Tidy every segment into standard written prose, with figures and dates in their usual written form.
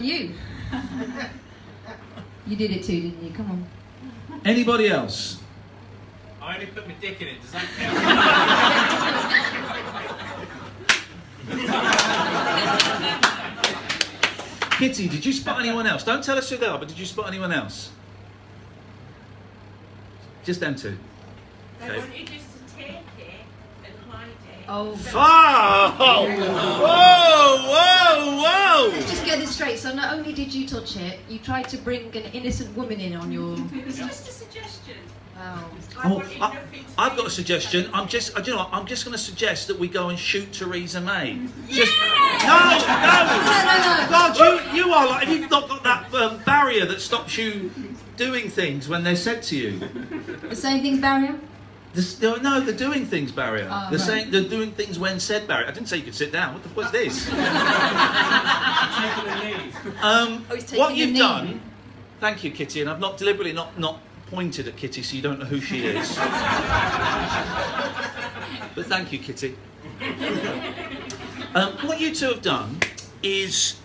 You. You did it too, didn't you? Come on. Anybody else? I only put my dick in it. Does that count? Kitty, did you spot anyone else? Don't tell us who they are, but did you spot anyone else? Just them two. They Okay. want you just to take it and hide it. Oh. Whoa! Whoa! Whoa! Whoa! Let's just get this straight. So not only did you touch it, you tried to bring an innocent woman in on your... It's just a suggestion. Wow. I've got a suggestion. Do you know what? I'm just going to suggest that we go and shoot Theresa May. Yeah! No! No. God, you are like, if you've not got that barrier that stops you doing things when they're said to you. The same thing's barrier? No, the doing things barrier. Oh, they're right. saying they're doing things when said barrier. I didn't say you could sit down. What the fuck is this? What you've done. Thank you, Kitty, and I've not deliberately not pointed at Kitty, so you don't know who she is. But thank you, Kitty. What you two have done is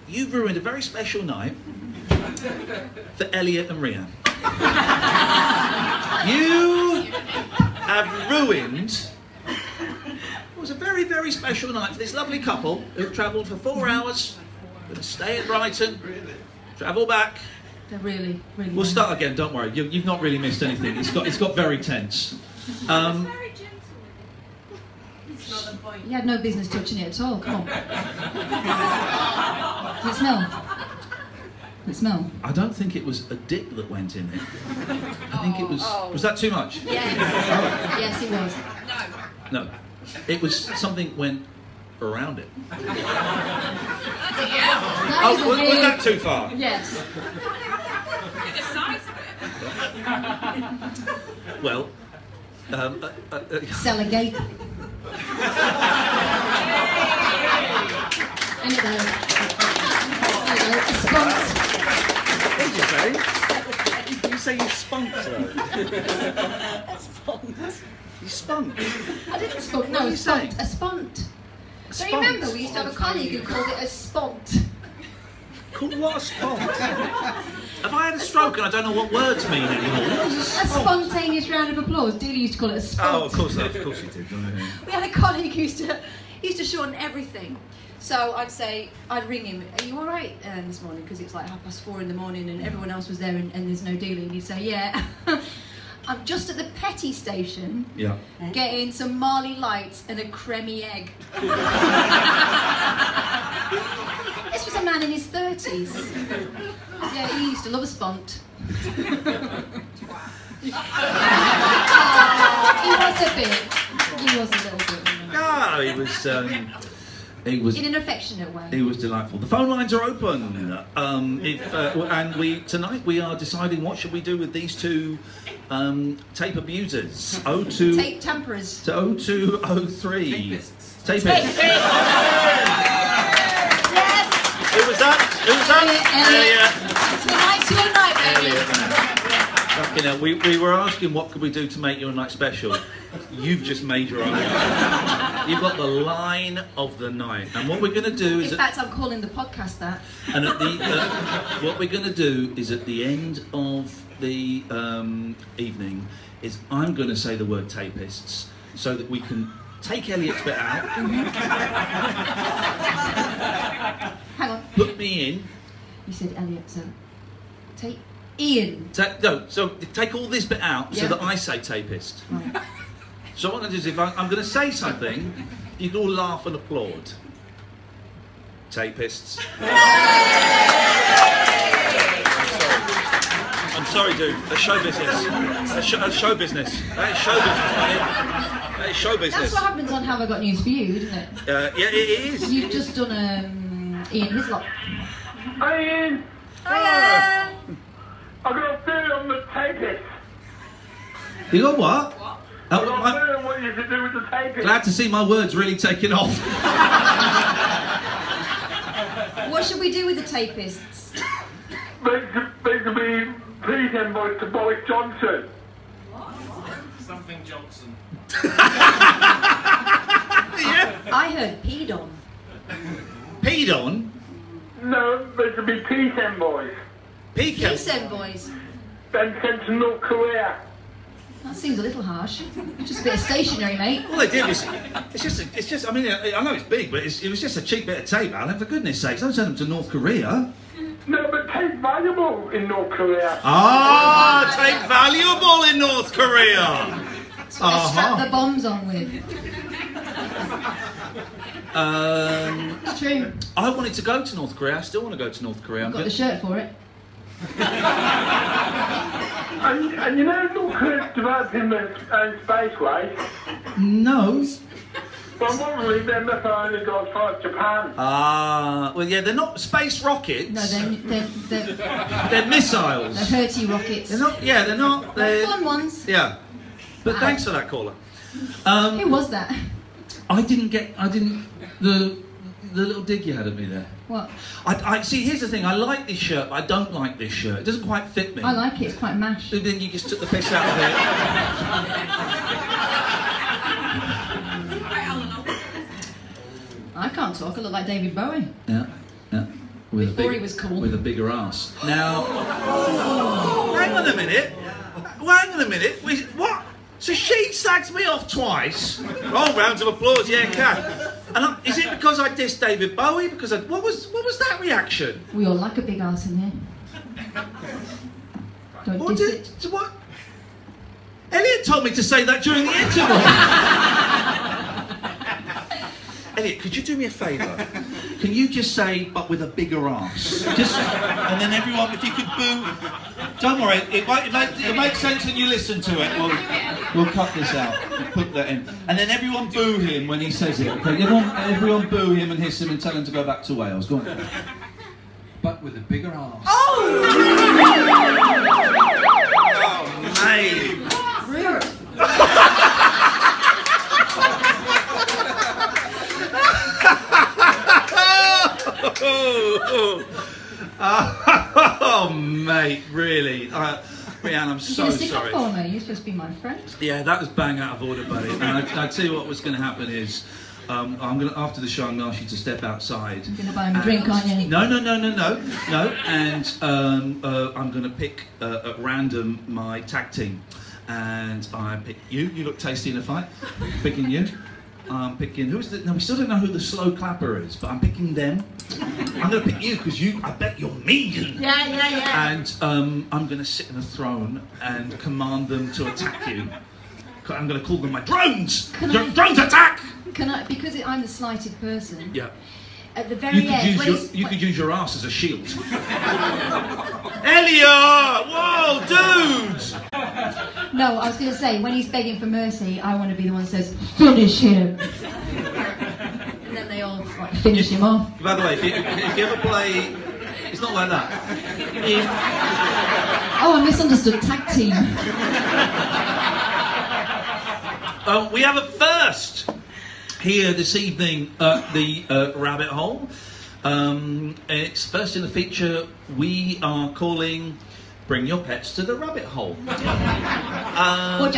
you've ruined a very special night for Elliot and Rhian. You have ruined. It was a very, very special night for this lovely couple who've travelled for 4 hours. Going to stay in Brighton, travel back. They're really. We'll start again. Don't worry. You've not really missed anything. It's got very tense. Very gentle with it. It's not the point. You had no business touching it at all. Come on. Does it smell? Does it smell? I don't think it was a dick that went in it. I think it was. Oh. Was that too much? Yes. Oh. Yes, it was. No. It was something went around it. That Oh, is a was really- that too far? Yes. The size of it. Well, Sell a gate. In it goes. There you go. A spunt. what did you say? You say you spunked though. You spunked. I didn't spunt. What No, are a you spunt. saying? A spunt. A So you spunt? remember we used to have a colleague who called it a spont. Called what a spont? Have I had a stroke and I don't know what words mean anymore? What is a A spont? spontaneous round of applause. Dealey used to call it a spont. Oh, of course you did. We had a colleague who used to shorten everything. So I'd ring him, are you all right this morning? Because it's like 4:30 in the morning and everyone else was there and there's no dealing. And he'd say, yeah, I'm just at the petty station getting some Marley Lights and a creamy egg. This was a man in his 30s. Yeah, he used to love a spunt. He was a bit. He was a little bit. No, he was In an affectionate way. It was delightful. The phone lines are open, and tonight we are deciding what should we do with these two tape abusers. 02 Tape tamperers. to 0203. Tapists. Tapists. Yes. Who was that? Who was that? Tonight's your night, baby. You know, we were asking what could we do to make your night special. You've just made your own. You've got the line of the night, and what we're going to do is. In fact, I'm calling the podcast that. And at the what we're going to do is at the end of the evening is I'm going to say the word tapists so that we can take Elliot's bit out. Hang on. Put me in. You said Elliot, so take Iain. So take all this bit out so Yeah. that I say tapist. Right. So what I'm going to do is if I'm going to say something, you can all laugh and applaud. Tapists. I'm sorry, dude. That's show business. That's show business. That is show business, buddy. That is show business. That's what happens on Have I Got News For You, isn't it? Yeah, it is. You've just done Iain Hislop. Hi Ian! Hiya! I got a feeling I'm the tapist. You got what? I got a feeling what you should do with the tapist. Glad to see my words really taking off. What should we do with the tapists? They could be pleasing to Boris Johnson. Something Johnson. I heard peed on. Peed on? No, to be peace envoys. Pecan. Peace envoys. Then sent to North Korea. That seems a little harsh. Just a bit of stationery, mate. All they did was, it's just. I mean, I know it's big, but it was just a cheap bit of tape, Alan. For goodness' sakes, don't send them to North Korea. No, but tape valuable in North Korea. Ah, tape valuable in North Korea. That's what they strap the bombs on with. It's true. I wanted to go to North Korea. I still want to go to North Korea. I've got the shirt for it. And you know North Korea's developing their own space race? No. Well, normally their missile only goes as far as Japan. Ah, well, yeah, they're not space rockets. No, They're missiles. they're hurty rockets. They're not. Yeah, they're not. They're They're fun ones. Yeah. But thanks for that, caller. Who was that? I didn't. The little dig you had at me there. What? I see. Here's the thing. I like this shirt, but I don't like this shirt. It doesn't quite fit me. I like it. It's quite mash. I think you just took the piss out of it. I can't talk. I look like David Bowie. Yeah. Before he was cool. With a bigger ass. Now, hang on a minute. Hang on a minute. What? So she slags me off twice. Oh, rounds of applause. Yeah, Kat. And is it because I dissed David Bowie? Because what was that reaction? We all like a big ass in here. Don't What diss did? it. So what? Elliot told me to say that during the interval. Elliot, could you do me a favour? Can you just say, but with a bigger ass? Just, and then everyone, if you could boo. Don't worry, it makes sense when you listen to it. We'll cut this out. We'll put that in. And then everyone boo him when he says it. Okay, everyone boo him and hiss him and tell him to go back to Wales. Go on. But with a bigger arse. Oh, mate. Rude. Oh, mate, really. Rhiannon, I'm so You're gonna stick sorry. up for me. You're supposed to be my friend. Yeah, that was bang out of order, buddy. And I tell you what was going to happen is, I'm going to, after the show, I'm going to ask you to step outside. You're going to buy him a drink, aren't you? No. And I'm going to pick at random my tag team. And I pick you. You look tasty in a fight. Picking you. I'm picking, no, we still don't know who the slow clapper is, but I'm picking them. I'm going to pick you because I bet you're mean. Yeah. And I'm going to sit in a throne and command them to attack you. I'm going to call them my drones. Drones attack! Can I, because I'm the slighted person, Yeah. at the very end... You could use your ass as a shield. Elliot! Whoa, dude! No, I was going to say, when he's begging for mercy, I want to be the one that says, finish him. And then they all finish him off. By the way, if you ever play... It's not like that. Oh, I misunderstood. Tag team. We have a first here this evening at the Rabbit Hole. It's first in the feature we are calling Bring Your Pets to the Rabbit Hole. What do you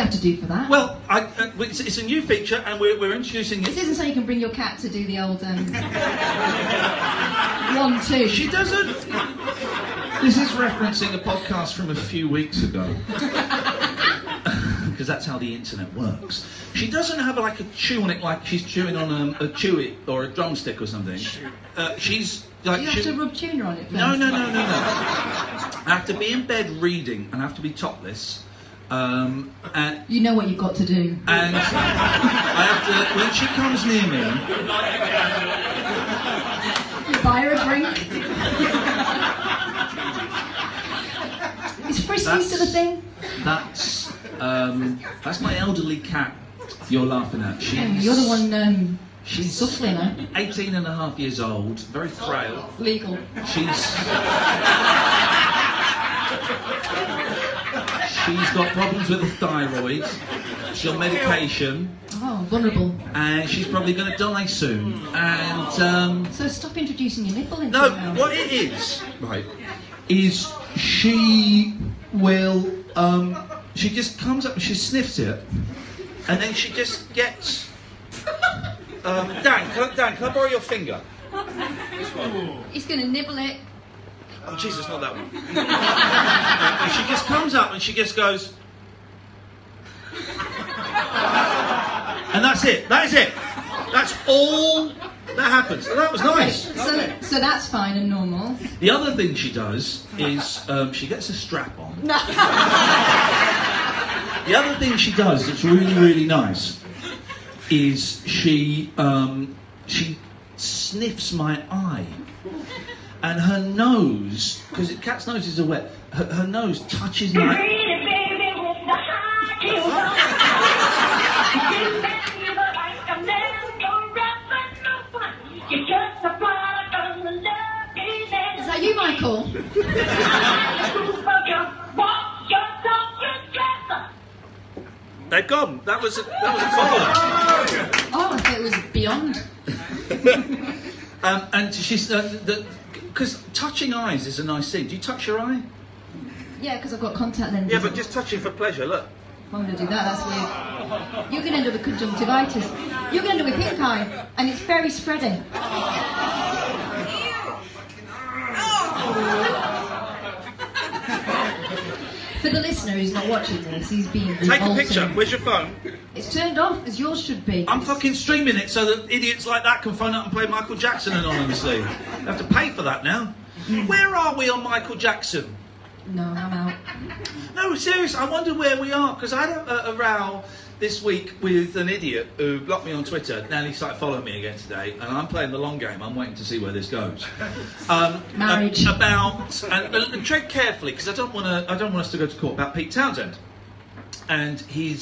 have to do for that? Well, it's a new feature and we're introducing This it. isn't so you can bring your cat to do the old 1-2. She doesn't... This is referencing a podcast from a few weeks ago. Because that's how the internet works. She doesn't have like a chew on it like she's chewing on a chewy or a drumstick or something. She's like... You have to rub tuna on it first. No. I have to be in bed reading and I have to be topless. And you know what you've got to do. I have to... When she comes near me... You buy her a drink. Is Frisky still a thing? That's my elderly cat you're laughing at. You're the one She's suckling her. 18 and a half years old, very frail. Legal. She's got problems with the thyroid. She's on medication. Oh, vulnerable. And she's probably going to die soon. And so stop introducing your nipple into no, your mouth. what it is, right, is she will she just comes up and she sniffs it, and then she just gets. Dan, can I borrow your finger? He's going to nibble it. Oh, Jesus, not that one. And she just comes up and she just goes... And that's it. That is it. That's all that happens. And that was nice. So that's fine and normal. The other thing she does is she gets a strap on. No. The other thing she does that's really, really nice is she sniffs my eye. And her nose, because cat's noses are wet, her nose touches my... Is that you, Michael? They've gone. That was a follow-up. Oh, I thought it was beyond. And she's... Because touching eyes is a nice thing. Do you touch your eye? Yeah, because I've got contact lenses. Yeah, but just touching for pleasure, look. I'm going to do that, that's weird. You're going to end up with conjunctivitis. You're going to end up with pink eye, and it's very spreading. For the listener who's not watching this, he's being revolting. Take a picture. Where's your phone? It's turned off, as yours should be. I'm fucking streaming it so that idiots like that can phone up and play Michael Jackson anonymously. You have to pay for that now. Where are we on Michael Jackson? No, I'm out. No, seriously, I wonder where we are, because I had a row this week with an idiot who blocked me on Twitter. Now he started following me again today, and I'm playing the long game. I'm waiting to see where this goes. Marriage. And tread carefully, because I don't want us to go to court about Pete Townsend. And he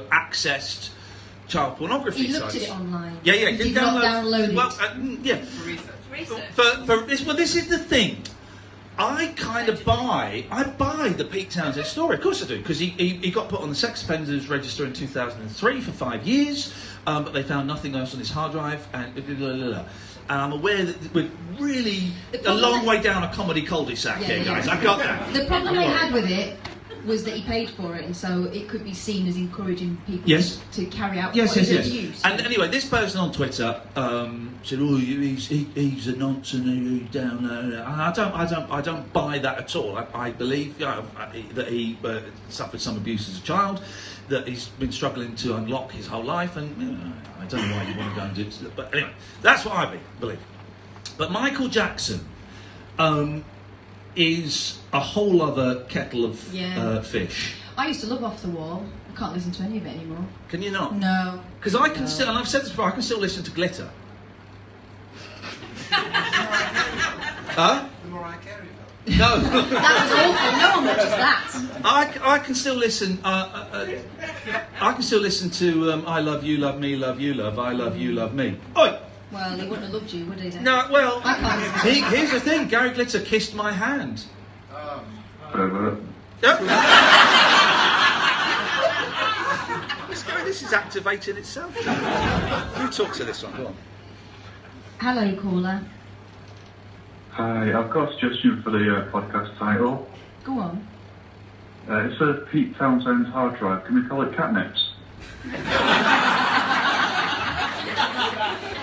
accessed child pornography He looked sites. at it online. Yeah, He did not download it. Well, yeah. For this is the thing. I buy the Pete Townsend story. Of course I do, because he got put on the sex offenders register in 2003 for 5 years, but they found nothing else on his hard drive, and I'm aware that we're really a long way down a comedy cul-de-sac here, guys. I've got that. The problem I had with it was that he paid for it, and so it could be seen as encouraging people to carry out abuse. And anyway, this person on Twitter said, "Oh, he's a nonce and he's down there." I don't buy that at all. I believe that he suffered some abuse as a child, that he's been struggling to unlock his whole life, and I don't know why you want to go and do it. But anyway, that's what I believe. But Michael Jackson is a whole other kettle of fish. I used to love Off the Wall. I can't listen to any of it anymore. Can you not? No. Because I can still, and I've said this before, I can still listen to Glitter. Huh? The Mariah Carey. No. That was awful. No one watches that. I can still listen. I can still listen to I Love You, Love Me, Love You, Love I Love You, Love Me. Oi! Well, he wouldn't have loved you, would he? Then? No, well, I can't listen. here's the thing. Gary Glitter kissed my hand. This is activating itself. Who talks to this one? Go on. Hello, caller. Hi, I've got a suggestion for the podcast title. Go on. It says Pete Townsend's hard drive. Can we call it Catnips?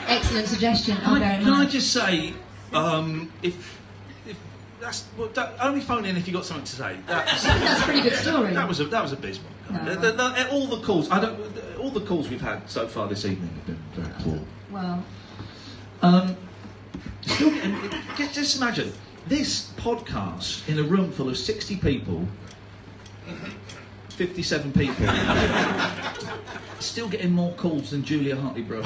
Excellent suggestion. Can I just say, if that's only phone in if you got something to say. That's a pretty good story. That was abysmal. No. All the calls we've had so far this evening have been very poor. Well. Just imagine this podcast in a room full of 60 people, 57 people, still getting more calls than Julia Hartley-Brewer.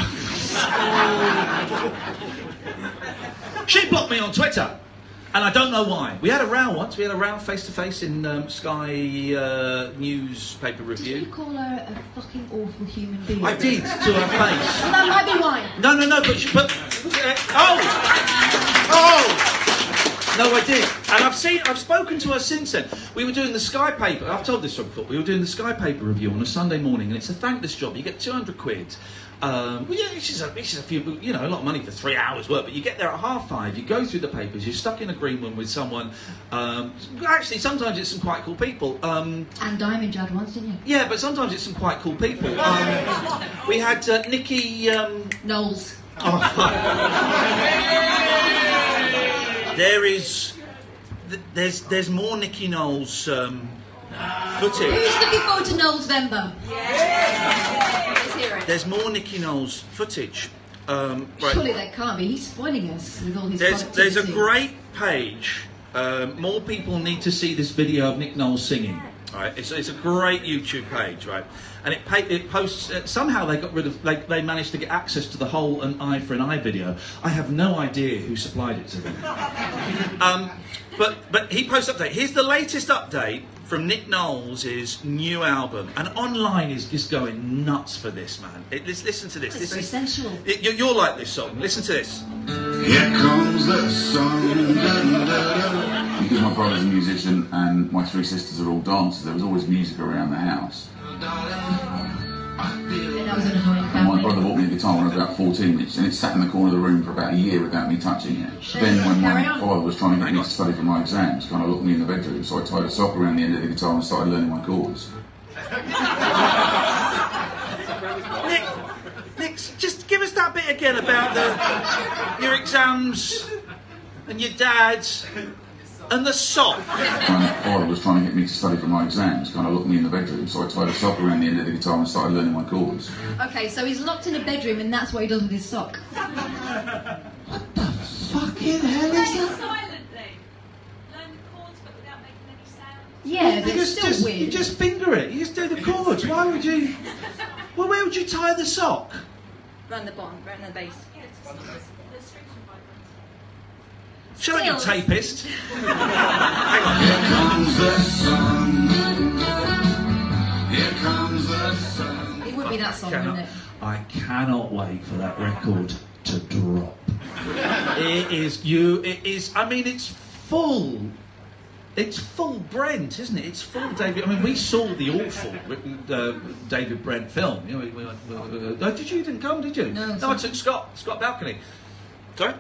She blocked me on Twitter, and I don't know why. We had a row once. We had a row face-to-face in Sky newspaper review. Did you call her a fucking awful human being? I did, to her face. Well, that might be why. No, No, I did. And I've spoken to her since then. We were doing the Sky paper. I've told this story before. We were doing the Sky paper review on a Sunday morning, and it's a thankless job. You get 200 quid. Which is a few, a lot of money for 3 hours work. But you get there at 5:30. You go through the papers. You're stuck in a green room with someone. Actually, sometimes it's some quite cool people. And Diamond Jad once, didn't you? Yeah, but sometimes it's some quite cool people. We had Nikki Knowles. There's more Nicky Knowles footage. Who's looking forward to Knowles Vember? Let's hear it. There's more Nicky Knowles footage. Right. Surely that can't be. He's spoiling us with all his There's a productivity. great page. More people need to see this video of Nick Knowles singing. Right, it's a great YouTube page, right? And it posts. Somehow they got rid of. They managed to get access to the whole An Eye for an Eye video. I have no idea who supplied it to them. But he posts update. Here's the latest update from Nick Knowles' new album, and online is just going nuts for this, man. Listen to this. It's very sensual. You'll like this song. Listen to this. Here comes the sun. Because my brother's a musician and my three sisters are all dancers, there was always music around the house. And that was an annoying And family. my brother bought me a guitar when I was about 14, and it sat in the corner of the room for about a year without me touching it. Then when my father was trying to get me to study for my exams, kind of locked me in the bedroom, so I tied a sock around the end of the guitar and started learning my chords. Nick, just give us that bit again about your exams and your dad and the sock. My father was trying to get me to study for my exams, kind of locked me in the bedroom, so I tied a sock around the end of the guitar and started learning my chords. Okay, so he's locked in a bedroom and that's what he does with his sock. Fucking hell Play is it that? silently. Learn the chords but without making any sound. Yeah, but it's still weird. You just finger it. You just do the chords. Why would you? Well, where would you tie the sock? Run the bottom, run the bass. Yeah, it's just the strings and vibrants. Shut up, you Still. tapist. Here comes the sun. Here comes the sun. It would be that song, wouldn't it? I cannot wait for that record to drop. It is. I mean, it's full. It's full Brent, isn't it? It's full David. I mean, we saw the awful David Brent film. You know, did you? Didn't come, did you? No, I took Scott Balcony. Sorry.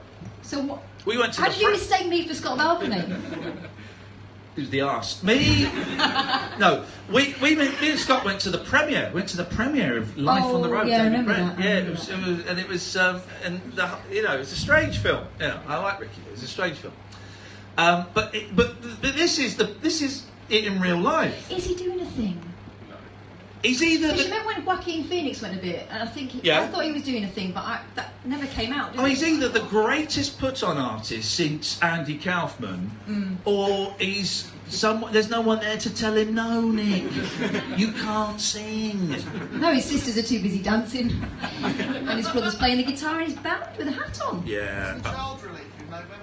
So what? We went to How the did you mistake me for Scott Balcony? Who's the arse? Me? No. Me and Scott went to the premiere. Went to the premiere of Life on the Road. Yeah, I David remember Brent. that. Yeah, it was, it's a strange film. You know, I like Ricky. It's a strange film. But this is it in real life. Is he doing a thing? He's either. Because you remember when Joaquin Phoenix went a bit, and I think I thought he was doing a thing, but that never came out. Did He's either the greatest put-on artist since Andy Kaufman, or he's someone. There's no one there to tell him, no, Nick, you can't sing. No, his sisters are too busy dancing, and his brother's playing the guitar in his band with a hat on. Yeah. Child relief in November.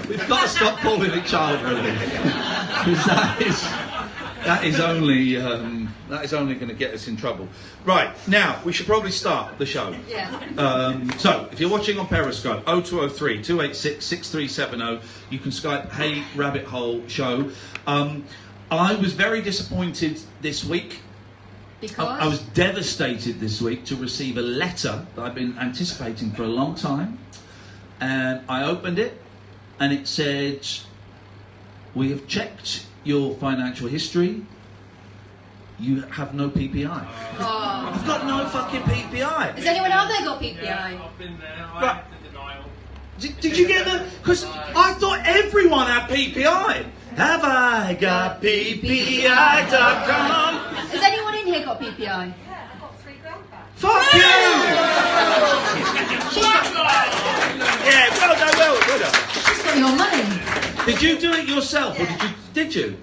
We've got to stop calling it child relief, because that is only going to get us in trouble. Right, now we should probably start the show. Yeah. So if you're watching on Periscope, 0203 286 6370, you can Skype Hey Rabbit Hole Show. I was very disappointed this week. Because I was devastated this week to receive a letter that I've been anticipating for a long time. And I opened it, and it said, "We have checked your financial history. You have no PPI." Oh. I've got no fucking PPI. Has anyone out there got PPI? Yeah, I've been there. I Right. had the denial. Did you get the? Because I thought everyone had PPI. Have I got PPI.com? Has anyone in here got PPI? Yeah, I got £3,000 back. Fuck you! Yeah, well done. She's got your money. Did you do it yourself, or did you?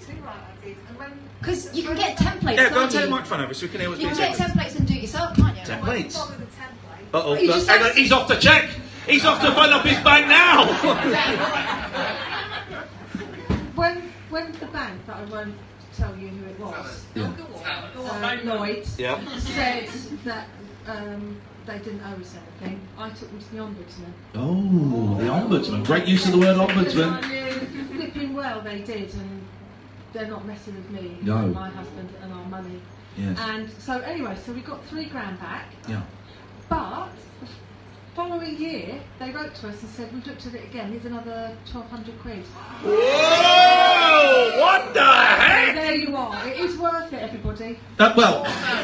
Because you can get templates, Yeah, go and can't take the you? microphone over so we can hear what's You being can said. get templates and do it yourself, can't you? Templates. Not with a template. Uh-oh, You just hang on, have- he's off to check. He's off to phone up his bank now. When the bank that I won't tell you who it was, Yeah. Lloyd, Yeah. said that they didn't owe us anything, I took them to the ombudsman. Oh, the ombudsman. Great use of the word I ombudsman. knew flipping well they did, and they're not messing with me, No. and my husband, and our money. Yes. And so anyway, so we got £3,000 back, Yeah. but the following year they wrote to us and said, we've looked at it again, here's another 1,200 quid. Whoa! What the heck? There you are. It is worth it, everybody. Well,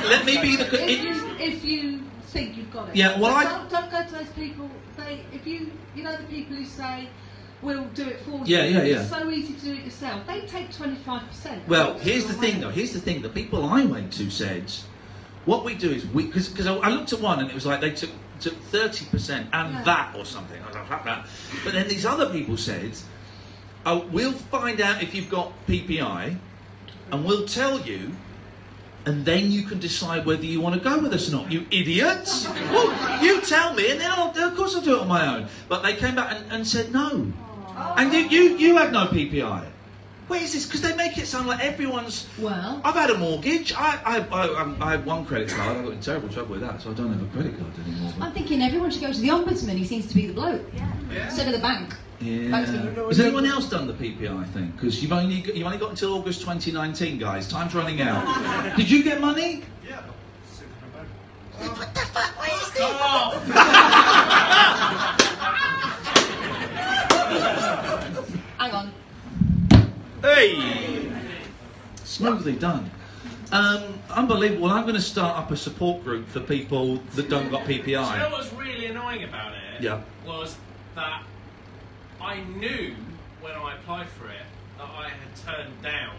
let me be the. If you think you've got it. Yeah, well, Don't go to those people. If you know the people who say, we'll do it for you. Yeah. It's so easy to do it yourself. They take 25%. Well, here's the thing, though. Here's the thing. The people I went to said, what we do is because I looked at one and it was like they took 30% and that or something. I don't know that. But then these other people said, oh, we'll find out if you've got PPI and we'll tell you, and then you can decide whether you want to go with us or not. You idiots! Well, you tell me, and then of course I'll do it on my own. But they came back and said no. And you had no PPI. Where is this? Because they make it sound like everyone's. Well, I've had a mortgage. I had one credit card. I got in terrible trouble with that, so I don't have a credit card anymore. I'm thinking everyone should go to the ombudsman. He seems to be the bloke instead of the bank. Yeah. Has anyone else done the PPI thing? Because you've only got until August 2019, guys. Time's running out. Did you get money? Yeah. What the fuck? What is this? Hang on. Hey! Smoothly done. Unbelievable. Well, I'm going to start up a support group for people that don't got PPI. Do you know what's really annoying about it? Yeah. Was that I knew when I applied for it that I had turned down.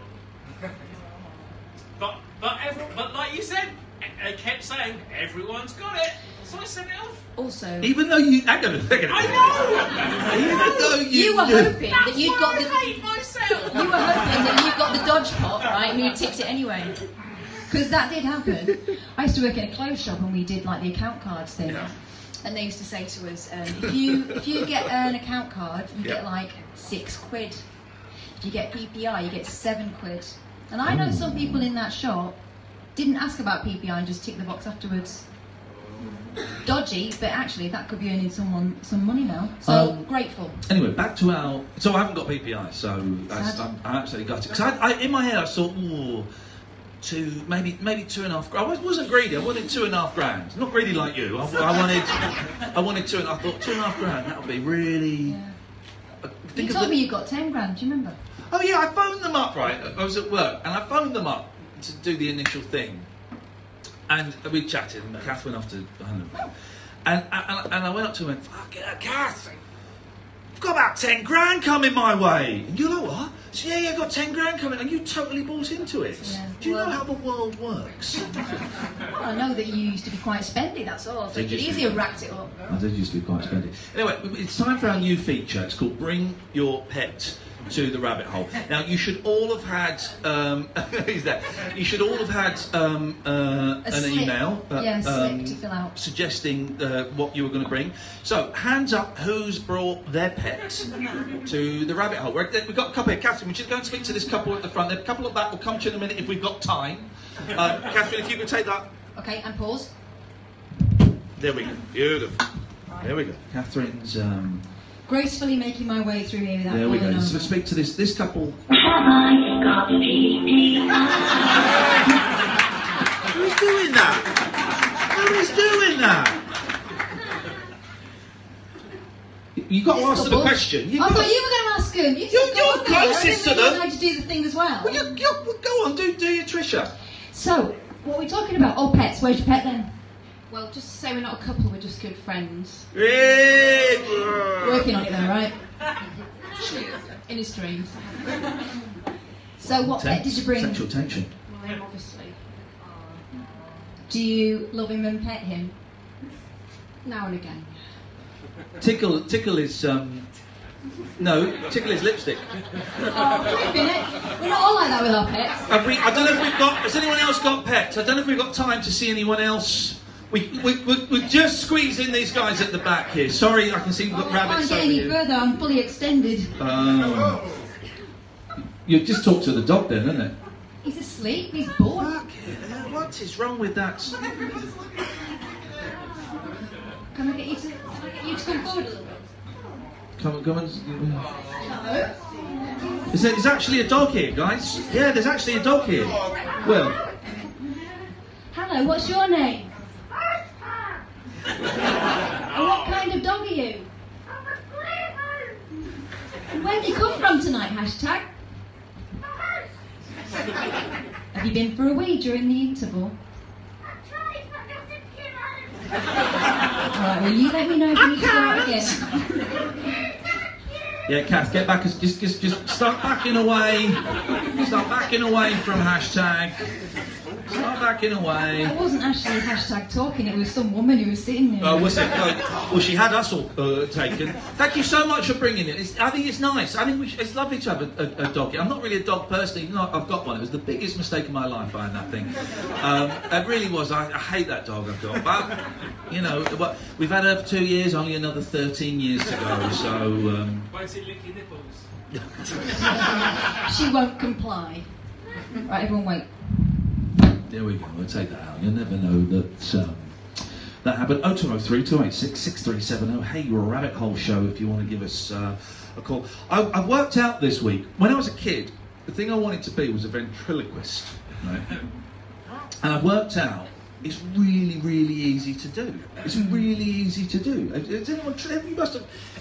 but like you said, they kept saying everyone's got it, so I sent it off. Also, Even though you, hang on a second. I know. Even though you were hoping that you'd got the. I hate myself. You were hoping that you'd got the dodge pot, right, and you ticked it anyway. Because that did happen. I used to work in a clothes shop and we did like the account cards thing. Yeah. And they used to say to us, if you get an account card, you get like £6. If you get PPI, you get £7. And I know some people in that shop didn't ask about PPI and just tick the box afterwards. Dodgy, but actually that could be earning someone some money now. So grateful. Anyway, back to our. So I haven't got PPI, so I'm absolutely gutted. Because I in my head I thought, ooh, maybe 2.5 grand. I wasn't greedy. I wanted 2.5 grand. Not greedy like you. I wanted 2. And I thought 2.5 grand. That would be really. Yeah. You told me you got 10 grand. Do you remember? Oh yeah, I phoned them up. Right, I was at work and I phoned them up to do the initial thing. And we chatted, and Kath went off to 100. And I went up to her and went, fuck it, Kath, I've got about 10 grand coming my way. And you're like, what? So, yeah, I've got 10 grand coming, and you totally bought into it. Yeah, Do you know how the world works? Well, I know that you used to be quite spendy, that's all. So you could easier racked it up. I did used to be quite spendy. Anyway, it's time for our new feature. It's called Bring Your Pet to the Rabbit Hole. Now, you should all have had. Who's that? You should all have had an email. Slip to fill out. Suggesting what you were going to bring. So, hands up, who's brought their pet to the rabbit hole? We've got a couple here. Catherine, would you go and speak to this couple at the front? There's a couple at that. We'll come to you in a minute if we've got time. Catherine, if you could take that. Okay, and pause. There we go. Beautiful. There we go. Catherine's. Gracefully making my way through here without There we go. falling So over. let's speak to this couple. Who's doing that? Who's doing that? You got to ask them a question. I thought you were going to ask him. You're closest to them. I to do the thing as well. Well, go on, do your Trisha. So, what are we talking about? Oh, pets. Where's your pet then? Well, just to say we're not a couple, we're just good friends. Working on it though, right? In his dreams. So what pet did you bring? Sexual tension. Well, obviously. Do you love him and pet him? Now and again. Tickle is tickle is lipstick. Oh, wait a minute. We're not all like that with our pets. I don't know if we've got. Has anyone else got pets? I don't know if we've got time to see anyone else. We're just squeezing these guys at the back here. Sorry, I can see we've got rabbits I over can't get any here. further. I'm fully extended. You just talked to the dog then, isn't it? He's asleep. He's bored. What is wrong with that? Can I get you to come forward a little bit? Come on. There's actually a dog here, guys. Yeah, there's actually a dog here. Well. Hello, what's your name? And what kind of dog are you? And where have you come from tonight, hashtag? Have you been for a wee during the interval? Right, well, you let me know if you need to go out again. Yeah, Kath, get back. Just start backing away. Start backing away from hashtag. Start backing away. I wasn't actually hashtag talking, it was some woman who was sitting there. Oh, was it? Well, she had us all taken. Thank you so much for bringing it. I think it's nice. I think it's lovely to have a dog. I'm not really a dog person, even though I've got one. It was the biggest mistake of my life, buying that thing. It really was. I hate that dog I've got. But, you know, we've had her for 2 years, only another 13 years to go, so... Won't it lick your nipples? She won't comply. Right, everyone wait. There we go, we'll take that out. You'll never know that that happened. 0203 286 6370. Hey, you're a rabbit hole show if you want to give us a call. I've worked out this week, when I was a kid, the thing I wanted to be was a ventriloquist. Right? And I've worked out it's really, really easy to do. It's really easy to do. Has anyone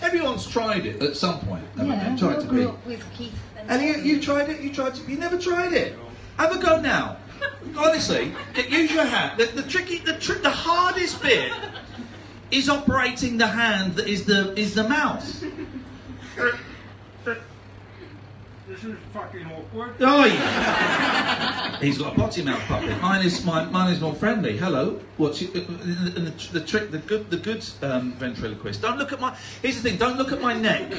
everyone's tried it at some point. Yeah, tried to be. with Keith. And you tried it? You never tried it? Have a go now. Honestly, use your hand. The hardest bit is operating the hand that is the mouth. This is fucking awkward. Oh, yeah. He's got a potty mouth puppet. Mine is more friendly. Hello. What's the trick? The good ventriloquist. Don't look at my. Here's the thing. Don't look at my neck.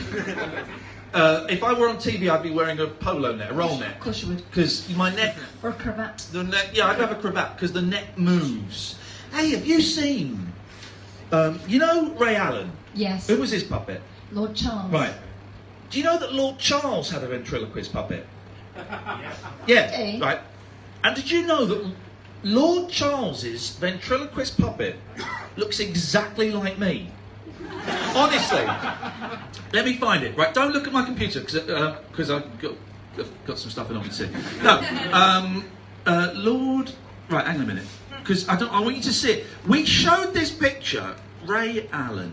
If I were on TV, I'd be wearing a polo net, a roll net. Of course you would. Because my neck... Or a cravat. The neck, yeah, I'd have a cravat, because the neck moves. Hey, have you seen... you know Ray Allen? Yes. Who was his puppet? Lord Charles. Right. Do you know that Lord Charles had a ventriloquist puppet? Yes. Yeah, Okay. right. And did you know that Lord Charles's ventriloquist puppet looks exactly like Honestly. Let me find it. Right, don't look at my computer because I've got some stuff I don't want you to see. No, Lord. Right, hang on a minute, because I want you to see it. We showed this picture, Ray Allen,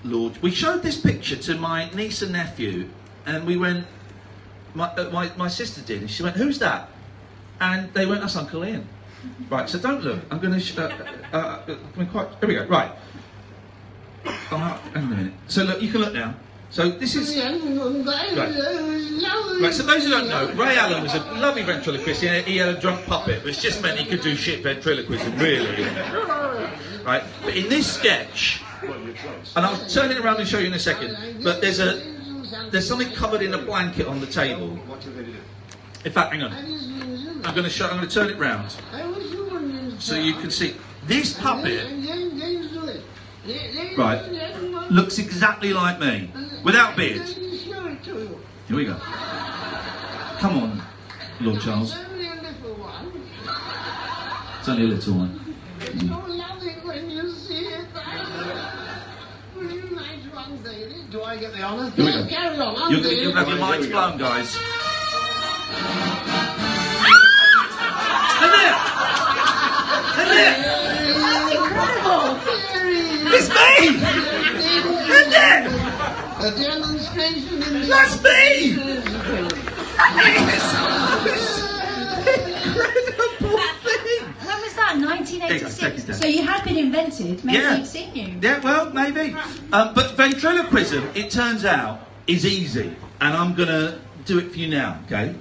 Lord. We showed this picture to my niece and nephew, and we went. My sister did, and she went, "Who's that?" And they went, "That's Uncle Iain." Right, so don't look. I'm going to. Here we go. Right. Hang on a minute. So look, you can look now. So this is right. So those who don't know, Ray Allen was a lovely ventriloquist. He had a drunk puppet, which just meant he could do shit ventriloquism, really. Right. But in this sketch, and I'll turn it around and show you in a second. But there's something covered in a blanket on the table. In fact, hang on. I'm going to turn it round so you can see this puppet. Right, looks exactly like me, without beard. Here we go. Come on, Lord Charles. It's only a little one. Do I get the honour? Here we go. Carry on. You'll have your minds blown, guys. That's incredible! It's me! Isn't it? A demonstration in the... That's me! Incredible thing! When was that? 1986? So you had been invented, maybe he'd seen you. Yeah, well, maybe. But ventriloquism, it turns out, is easy. And I'm going to do it for you now, okay?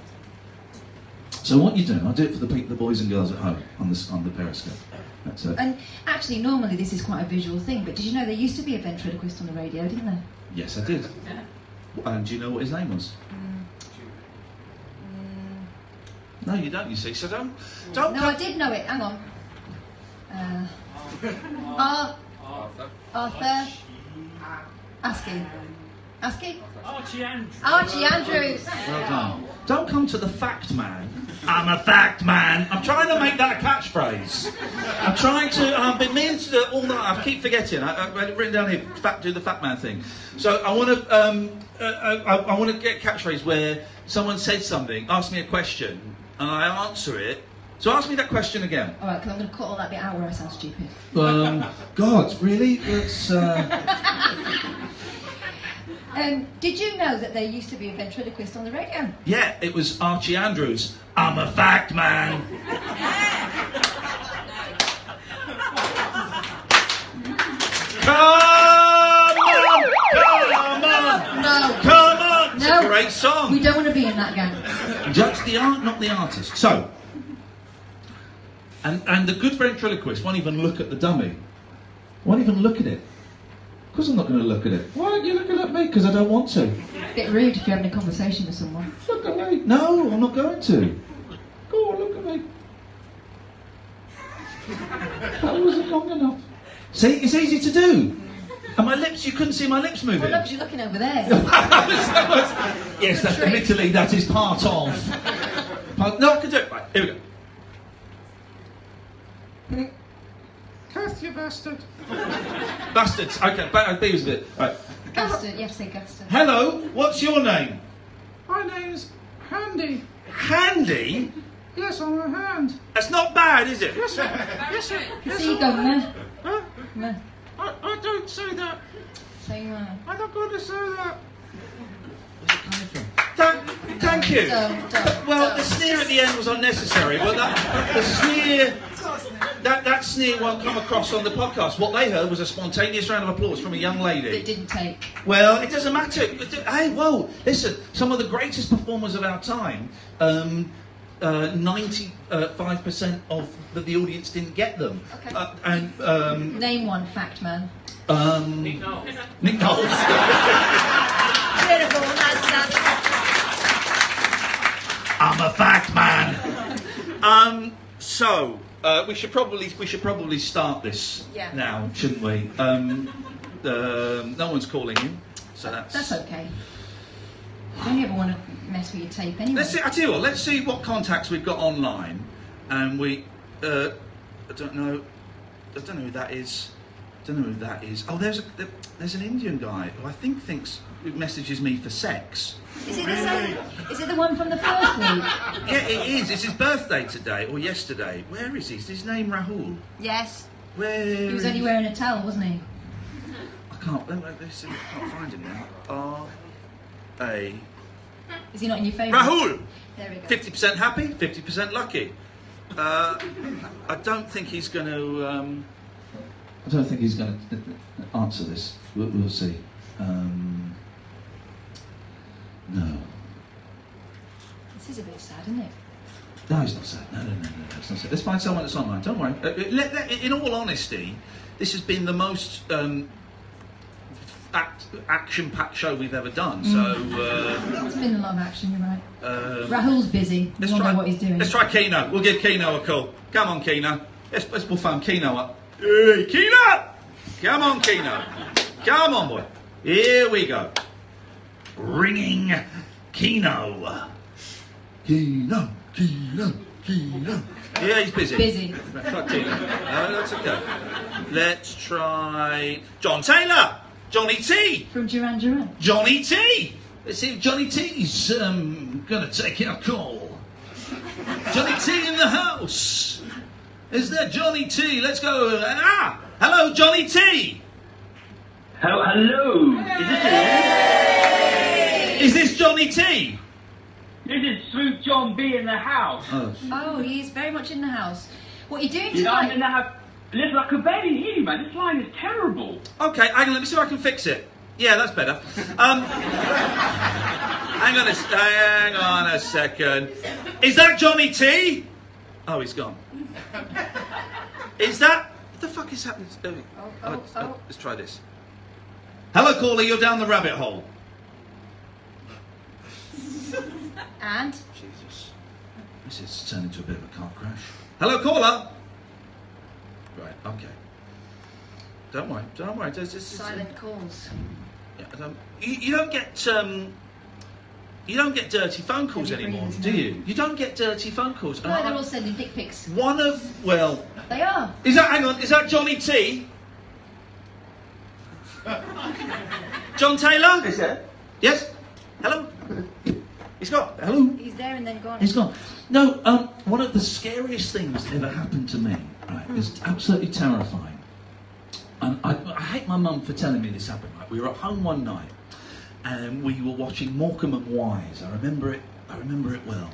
So what you do, I'll do it for the boys and girls at home on the Periscope. That's it. And actually, normally this is quite a visual thing, but did you know there used to be a ventriloquist on the radio, didn't there? Yes, I did. And do you know what his name was? No, you don't, you see. So don't... No, I did know it. Hang on. Arthur... Asking? Archie Andrews. Archie Andrews. Well done. Don't come to the fact man. I'm a fact man. I'm trying to make that a catchphrase. I'm trying to. I've been meaning to do it all night. I keep forgetting. I've written down here. Do the fact man thing. So I want to. I want to get a catchphrase where someone says something, asks me a question, and I answer it. So ask me that question again. All right, because I'm going to cut all that bit out where I sound stupid. God, really? It's. Did you know that there used to be a ventriloquist on the radio? Yeah, it was Archie Andrews. I'm a fact man. Come on! No. Come on! It's No. a great song. We don't want to be in that gang. Judge the art, not the artist. So, and the good ventriloquist won't even look at the dummy. Won't even look at it. Of course I'm not going to look at it. Why aren't you looking at me? Because I don't want to. Bit rude if you're having a conversation with someone. Look at me. No, I'm not going to. Go on, look at me. That wasn't long enough. See, it's easy to do. And my lips, you couldn't see my lips moving. Well, look, you're looking over there. Yes, admittedly, that is part of. No, I can do it. Right, here we go. Curse you bastard. Bastards. Okay, B was a bit. Right. Guston, you have to say Guston. Hello, what's your name? My name's Handy. Handy? Yes, I'm a hand. That's not bad, is it? Yes, sir. Yes, sir. Yes, So you go, meh. Huh? Meh. I don't say that. Say meh. I'm not going to say that. Thank you. Don't. Well, the sneer at the end was unnecessary, but the sneer, that sneer won't come across on the podcast. What they heard was a spontaneous round of applause from a young lady. It didn't take. Well, it doesn't matter. Hey, whoa, listen, some of the greatest performers of our time, 95% of the audience didn't get them. Okay. Name one fact, man. Nick Knowles. Nick Knowles. Beautiful, that's I'm a fact man. So we should probably start this now, shouldn't we? No one's calling you, so that's okay. You only ever want to mess with your tape anyway. I tell you what, let's see what contacts we've got online, and I don't know who that is. Oh, there's an Indian guy who I think messages me for sex. Is it the same? Is it the one from the first week? Yeah, it is. It's his birthday today or yesterday. Where is he? Is his name Rahul? Yes. Where? He was only wearing a towel, wasn't he? I can't find him now. R-A. Is he not in your favourite? Rahul. There we go. 50% happy, 50% lucky. I don't think he's going to. I don't think he's going to answer this. We'll see. No. This is a bit sad, isn't it? No, it's not sad. No, it's not sad. Let's find someone that's online. Don't worry. In all honesty, this has been the most action-packed show we've ever done. So it's been a lot of action. You're right. Rahul's busy. Let's We try know what he's doing. Let's try Keno. We'll give Keno a call. Come on, Keno. We'll phone Keno up. Hey, Keno! Come on, Keno. Come on, boy. Here we go. Ringing Keno. Keno. Yeah, he's busy. Try Keno. That's okay. Let's try John Taylor. Johnny T. From Duran Duran. Johnny T. Let's see if Johnny T's gonna take our call. Johnny T in the house. Is there Johnny T? Let's go. Hello, Johnny T. Hello. Is this Johnny T? This is Swoop John B in the house. Oh, he's very much in the house. What are you doing You know, I'm tonight? in the house. Listen, I could barely hear you, man. This line is terrible. Okay, hang on. Let me see if I can fix it. Yeah, that's better. Hang on a second. Is that Johnny T? Oh, he's gone. Is that? What the fuck is happening? Let's try this. Hello, caller. You're down the rabbit hole. And? Jesus. This is turned into a bit of a car crash. Hello, caller. Right. Okay. Don't worry. Silent calls. Yeah, you don't get dirty phone calls anymore, do you? You don't get dirty phone calls. No, they're all sending dick pics. They are. Hang on, is that Johnny T? John Taylor? Is it? Yes? Hello? He's gone. Hello? He's there and then gone. He's gone. No, one of the scariest things that ever happened to me, right, is absolutely terrifying. And I hate my mum for telling me this happened. Right? We were at home one night and we were watching Morecambe and Wise. I remember it well.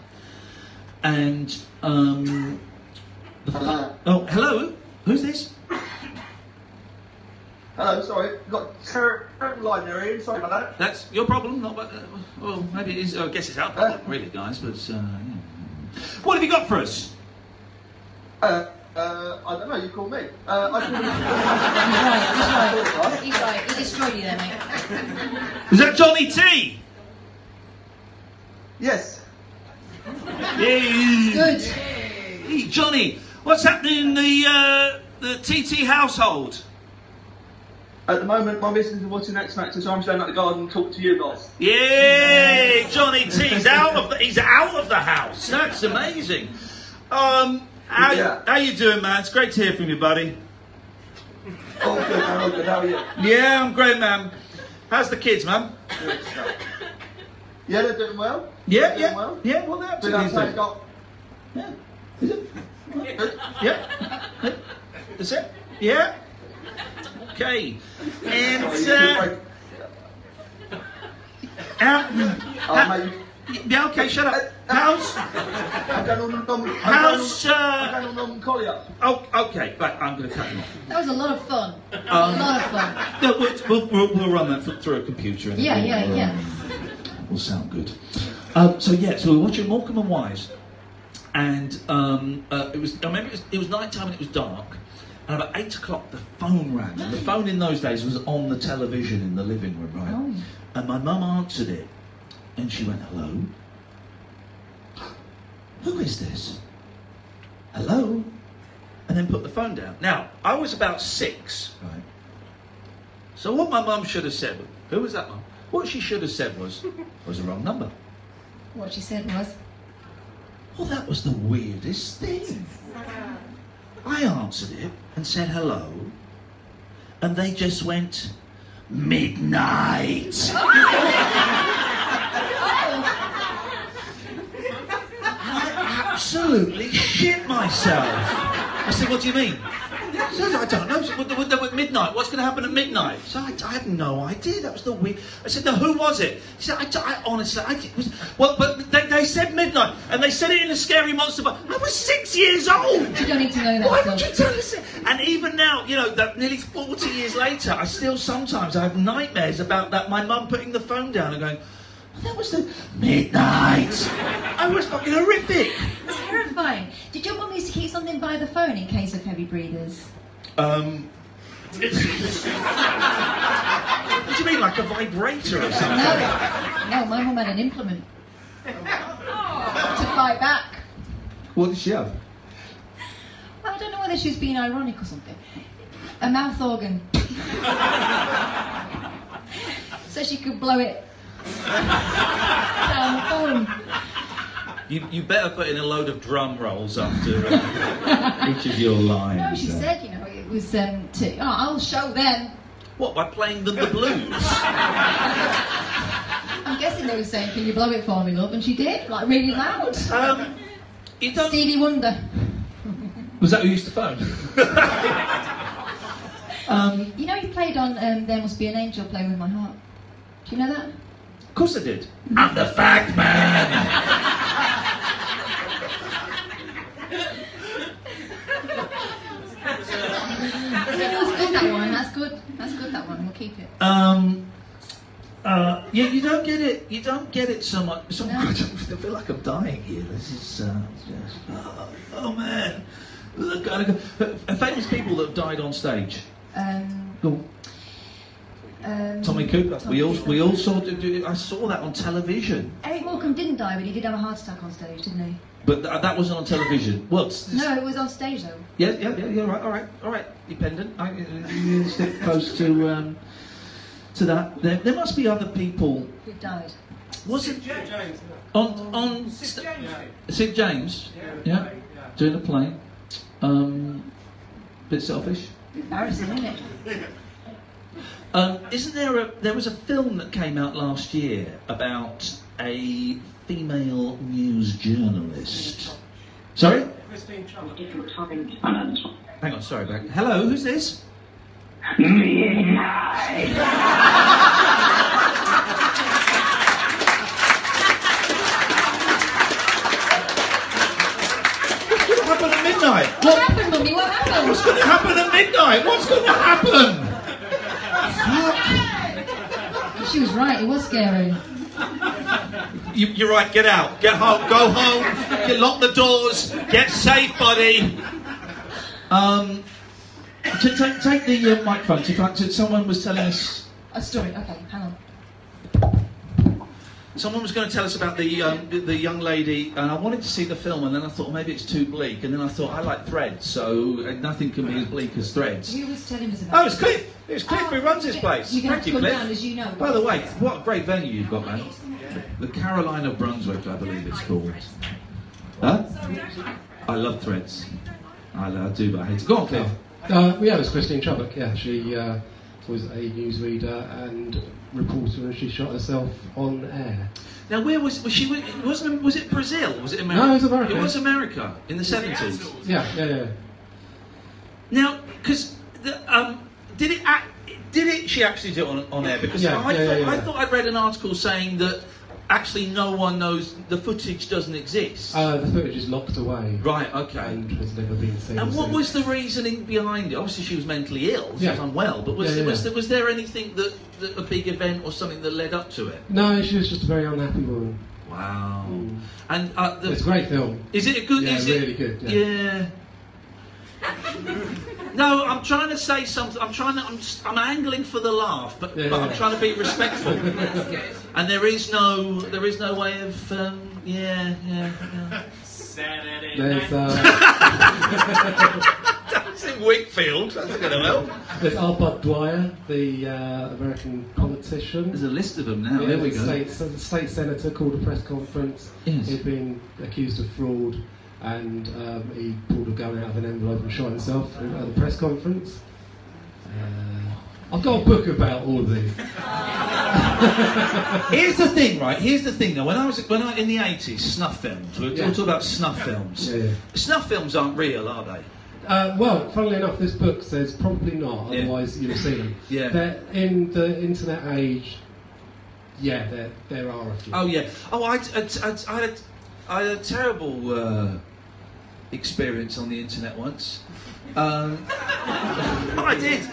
And oh, hello? Who's this? Hello, sorry. Got a terrible line there, Iain. Sorry about that. That's your problem, not. Well, maybe it is. I guess it's our problem, really, guys. But what have you got for us? I don't know. You call me. He's right. He destroyed you there, mate. Is that Johnny T? Yes. Yay. Good. Hey, Johnny, what's happening in the TT household? At the moment, my missus is watching X Factor, so I'm staying at the garden and talk to you guys. Yay! Johnny T. He's out of the house. That's amazing. How you doing, man? It's great to hear from you, buddy. Oh, good, man. Oh, good. How are you? Yeah, I'm great, man. How's the kids, man? Good stuff. Yeah, they're doing well. Yeah, doing well. Yeah, well, they're absolutely doing. Yeah. Is it? Yeah. That's it? Yeah. Okay. And yeah, okay, shut up. How's Collier? Oh, okay, right, I'm going to cut him off. That was a lot of fun. A lot of fun. No, we'll run that through a computer. And Yeah. Will sound good. So we're watching Morecambe and Wise, and it was night time and it was dark. And about 8 o'clock, the phone rang. And the phone in those days was on the television in the living room, right? Oh. And my mum answered it, and she went, "Hello? Who is this? Hello?" And then put the phone down. Now, I was about 6, right? So what my mum should have said, who was that, Mum? What she should have said was the wrong number. What she said was, Well, that was the weirdest thing. I answered it and said hello, and they just went, "Midnight." I absolutely shit myself. I said, "What do you mean?" She said, "I don't know." She said, "Well, at midnight. What's going to happen at midnight?" So I had no idea. That was the weird. I said, "No, who was it?" She said, I honestly, it was. Well, but they said midnight, and they said it in a Scary Monster. But I was 6 years old. You don't need to know that. Why would you tell us it? And even now, nearly 40 years later, I still sometimes I have nightmares about that. My mum putting the phone down and going, "That was the midnight." I was fucking horrific. Terrifying. Did your mum used to keep something by the phone in case of heavy breathers? What do you mean, like a vibrator or something? No, my mum had an implement to fight back. What did she have? Well, I don't know whether she was being ironic or something. A mouth organ. So she could blow it down the phone. You better put in a load of drum rolls after each of your lines. No, she said, it was I'll show them. What, by playing them the blues? I'm guessing they were saying, "Can you blow it for me, love?" And she did, like really loud. You don't... Stevie Wonder. Was that who used to phone? You played on There Must Be an Angel Playing With My Heart. Do you know that? Of course I did. I'm the fact man. That's good, that one. That's good, that one. We'll keep it. You don't get it. You don't get it so much. I feel like I'm dying here. This is oh man. Famous people that have died on stage. Go on. Tommy Cooper. We all saw. I saw that on television. Eric Morecambe didn't die, but he did have a heart attack on stage, didn't he? But that wasn't on television. Well, no, it was on stage though. Yeah. Right. All right. Dependent. You stick close to that. There must be other people who died. Was it James? On Sid James? Yeah. Doing a play. Bit selfish. Embarrassing, isn't it? Isn't there was a film that came out last year about a female news journalist. Sorry? Christine Charlotte. Hang on, sorry, back. Hello, who's this? What's going to happen at midnight? What happened, Mummy? What happened? What's going to happen at midnight? What's going to happen? She was right, it was scary. You're right, get out, get home, go home, lock the doors, get safe, buddy. Take the microphone. Someone was telling us... A story, okay, hang on. Someone was going to tell us about the young lady, and I wanted to see the film, and then I thought maybe it's too bleak, and then I thought I like Threads, so nothing can be as bleak as Threads. Who was telling us about Oh, it's Cliff! It's Cliff who runs this place. You're going to Thank you, have to go Cliff. down, as you know. By the way, what a great venue you've got, man. The Carolina Brunswick, I believe it's called. Huh? I love Threads. I do, but I hate it. Go on, Cliff. Yeah, it was Christine Chubbuck, yeah. She was a newsreader and reporter, and she shot herself on air. Now, where was she? Was it Brazil? Was it America? No, it was America. It was America in the 70s. Yeah. Now, because did she actually do it on air? Because I thought I'd read an article saying that actually no one knows, the footage doesn't exist. The footage is locked away. Right, okay. And has never been seen. And what was the reasoning behind it? Obviously she was mentally ill, she was unwell, but was there anything that a big event or something that led up to it? No, she was just a very unhappy woman. Wow. And it's a great film. Is it a good? Yeah, really good. Yeah. No, I'm trying to say something. I'm angling for the laugh, but I'm trying to be respectful. And there is no way of Saturday There's that's in Wakefield. That's going to help. There's Albert Dwyer, the American politician. There's a list of them now. Yeah, there we go. The state senator called a press conference. Yes. He'd been accused of fraud, and he pulled a gun out of an envelope and shot himself at the press conference. I've got a book about all of these. Here's the thing, right? Here's the thing, though. When I in the 80s, snuff films. We're talking about snuff films. Yeah. Snuff films aren't real, are they? Well, funnily enough, this book says probably not. Otherwise, you'd have seen them. Yeah. They're in the internet age. Yeah, there are a few. Oh yeah. Oh, I had a terrible experience on the internet once. I did.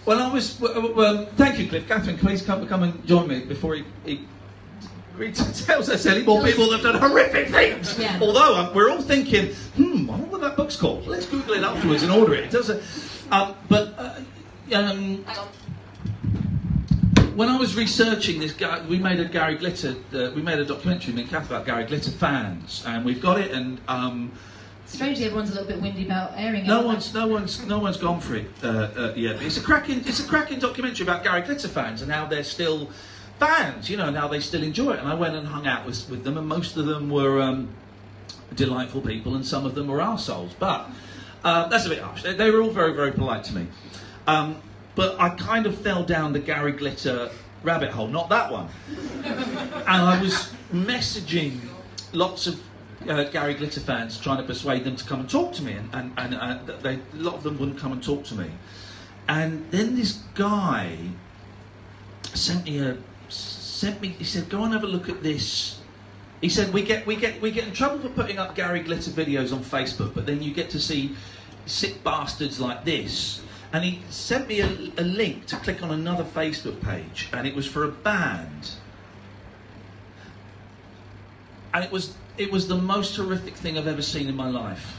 Well, I was. Thank you, Cliff. Catherine, please come and join me before he tells us any more people that have done horrific things. Yeah. Although we're all thinking, I wonder what that book's called. Let's Google it afterwards and order it. It doesn't. When I was researching this, we made a Gary Glitter. We made a documentary, me and Kath, about Gary Glitter fans, and we've got it. And strangely, everyone's a little bit windy about airing it. No one's gone for it yet. It's a cracking documentary about Gary Glitter fans and how they're still fans, and how they still enjoy it. And I went and hung out with them, and most of them were delightful people, and some of them were arseholes. But that's a bit harsh. They were all very, very polite to me. But I kind of fell down the Gary Glitter rabbit hole, not that one. And I was messaging lots of Gary Glitter fans, trying to persuade them to come and talk to me, and a lot of them wouldn't come and talk to me. And then this guy sent me. He said, "Go and have a look at this." He said, "We get in trouble for putting up Gary Glitter videos on Facebook, but then you get to see sick bastards like this." And he sent me a link to click on another Facebook page, and it was for a band. And it was the most horrific thing I've ever seen in my life.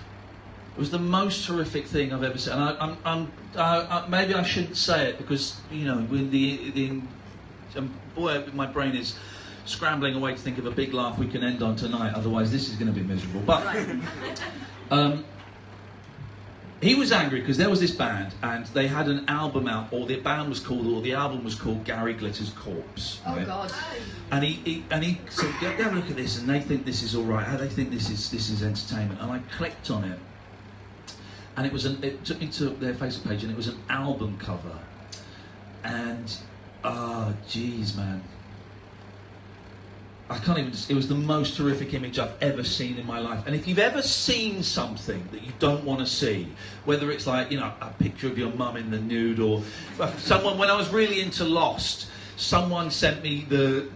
It was the most horrific thing I've ever seen. And maybe I shouldn't say it because when boy, my brain is scrambling away to think of a big laugh we can end on tonight. Otherwise, this is going to be miserable. But he was angry because there was this band and they had an album out, or the album was called Gary Glitter's Corpse. Right? Oh God! And he said, "Have a look at this," and they think this is all right. They think this is entertainment. And I clicked on it, and it took me to their Facebook page, and it was an album cover. And geez, man, I can't even. It was the most horrific image I've ever seen in my life. And if you've ever seen something that you don't want to see, whether it's like a picture of your mum in the nude, or someone, when I was really into Lost, someone sent me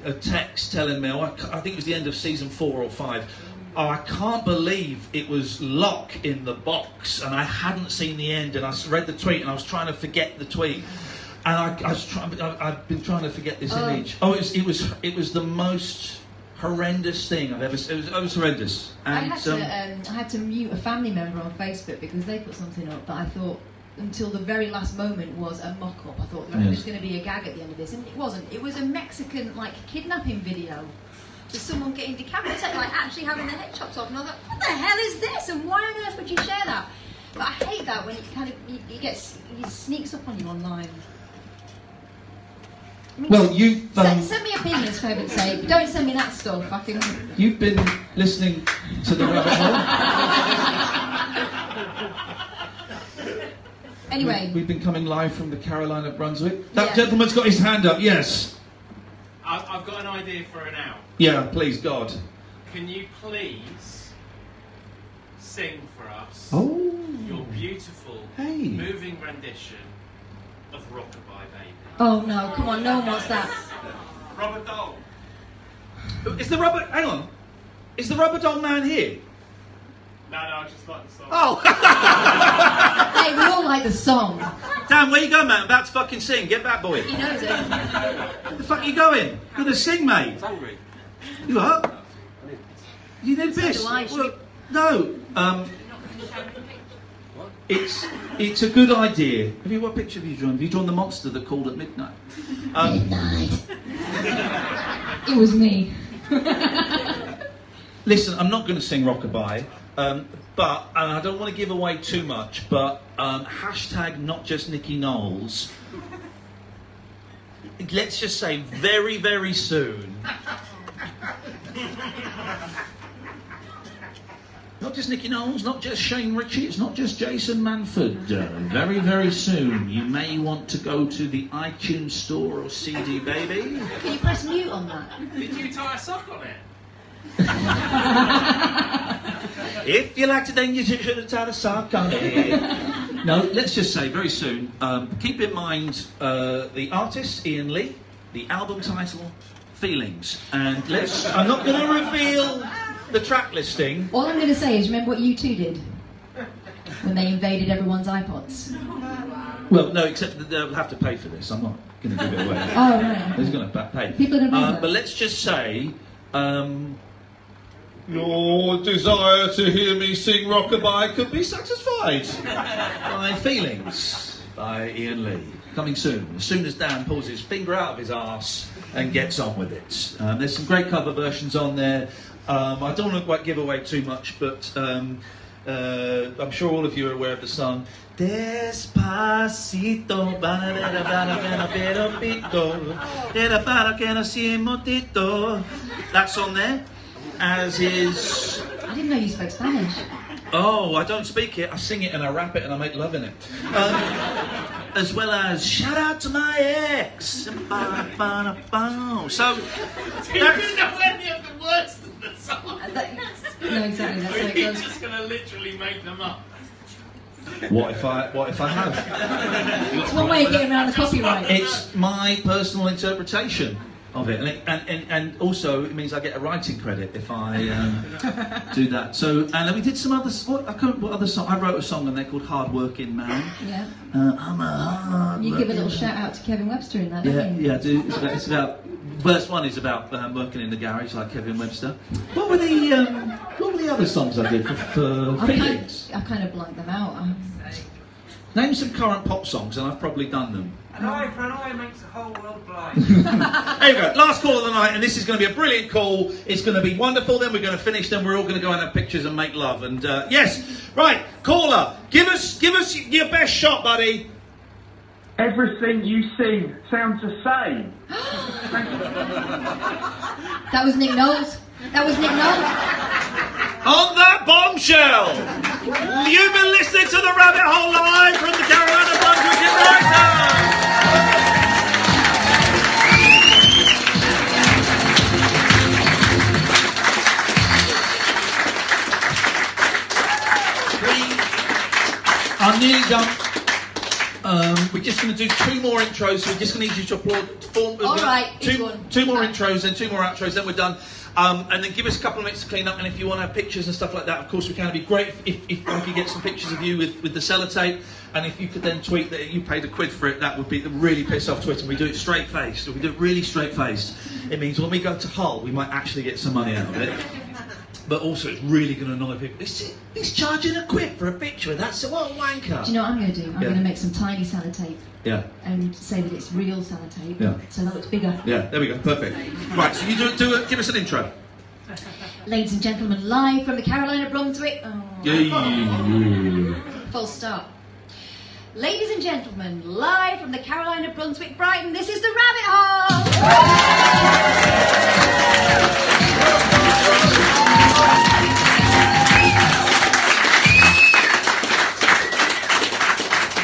a text telling me, I think it was the end of season 4 or 5. Oh, I can't believe it was Locke in the box, and I hadn't seen the end. And I read the tweet, and I was trying to forget the tweet. And I've been trying to forget this image. Oh, it was the most horrendous thing I've ever seen. It was horrendous. And, I had to mute a family member on Facebook because they put something up that I thought, until the very last moment, was a mock-up. I thought there was going to be a gag at the end of this, and it wasn't. It was a Mexican kidnapping video. Just someone getting decapitated, actually having their head chopped off, and I was like, what the hell is this? And why on earth would you share that? But I hate that when it sneaks up on you online. I mean, well, send me opinions for heaven's sake. Don't send me that stuff. You've been listening to the Rabbit Hole. Anyway, we've been coming live from the Carolina of Brunswick. That gentleman's got his hand up. Yes. I've got an idea for an out. Yeah, please, God. Can you please sing for us your beautiful, moving rendition of Rockabye Baby? Oh no, come on, no one wants that. Rubber doll. Hang on. Is the Rubber Doll Man here? No, I just like the song. Oh! Hey, we all like the song. Dan, where you going, man? I'm about to fucking sing. Get back, boy. He knows it. Where the fuck are you going? You're gonna sing, mate. I'm hungry. You are? You need this? Well, no. It's a good idea. What picture have you drawn? Have you drawn the monster that called at midnight? Midnight. It was me. Listen, I'm not going to sing Rockabye, but and I don't want to give away too much, but hashtag not just Nicky Knowles. Let's just say very, very soon. Not just Nicky Knowles, not just Shane Ritchie, it's not just Jason Manford. Very, very soon, you may want to go to the iTunes store or CD Baby. Can you press mute on that? Did you tie a sock on it? If you liked it, then you should have tied a sock on it. No, let's just say very soon. Keep in mind the artist, Iain Lee, the album title, Feelings. And I'm not going to reveal the track listing. All I'm going to say is, remember what U2 did when they invaded everyone's iPods? Well, no, except that they'll have to pay for this. I'm not going to give it away. Oh, right. They're going to pay. People are going to But let's just say, your desire to hear me sing Rockabye could be satisfied by Feelings by Iain Lee. Coming soon. As soon as Dan pulls his finger out of his arse and gets on with it. There's some great cover versions on there. I don't want to quite give away too much, but I'm sure all of you are aware of the song Despacito, that's on there, as is... I didn't know you spoke Spanish. Oh, I don't speak it, I sing it and I rap it and I make love in it. As well as shout out to my ex. So Do you know any of the words to the song? No, exactly. That's how it You're goes. just going to literally make them up. What if I have? It's one way of getting around the copyright. It's my personal interpretation of it, and also it means I get a writing credit if I do that. So, and then we did some other. What other song? I wrote a song and they're called "Hard Working Man." Yeah. I'm a hard. You give a little shout out to Kevin Webster in that. Yeah, don't you? yeah. I do. It's about. Verse 1 is about working in the garage like Kevin Webster. What were the other songs I did for Feelings? I kind of blanked them out. Name some current pop songs, and I've probably done them. An eye for an eye makes the whole world blind. There you go. Last call of the night, and this is going to be a brilliant call. It's going to be wonderful. Then we're going to finish. Then we're all going to go and have pictures and make love. And yes, right, caller, give us your best shot, buddy. Everything you sing sounds the same. That was Nick Knowles. That was Nick Knowles. On that bombshell, you've been listening to the Rabbit Hole live from the Carolina Brunswick in Brighton. We are nearly done. We're just going to do 2 more intros, so we're just going to need you to applaud. All right, two more intros, then 2 more outros, then we're done. And then give us a couple of minutes to clean up, and if you want to have pictures and stuff like that, of course we can. It'd be great if I could get some pictures of you with the sellotape, and if you could then tweet that you paid £1 for it, that would be really piss off Twitter. We do it straight-faced. If we do it really straight-faced, it means when we go to Hull, we might actually get some money out of it. But also, it's really going to annoy people. He's charging £1 for a picture. That's what a wanker. Do you know what I'm going to do? I'm going to make some tiny sellotape. Yeah. And say that it's real sellotape. Yeah. So that looks bigger. Yeah. There we go. Perfect. Right. So you give us an intro. Ladies and gentlemen, live from the Carolina Brunswick. Full stop. Ladies and gentlemen, live from the Carolina Brunswick Brighton, this is the Rabbit Hole!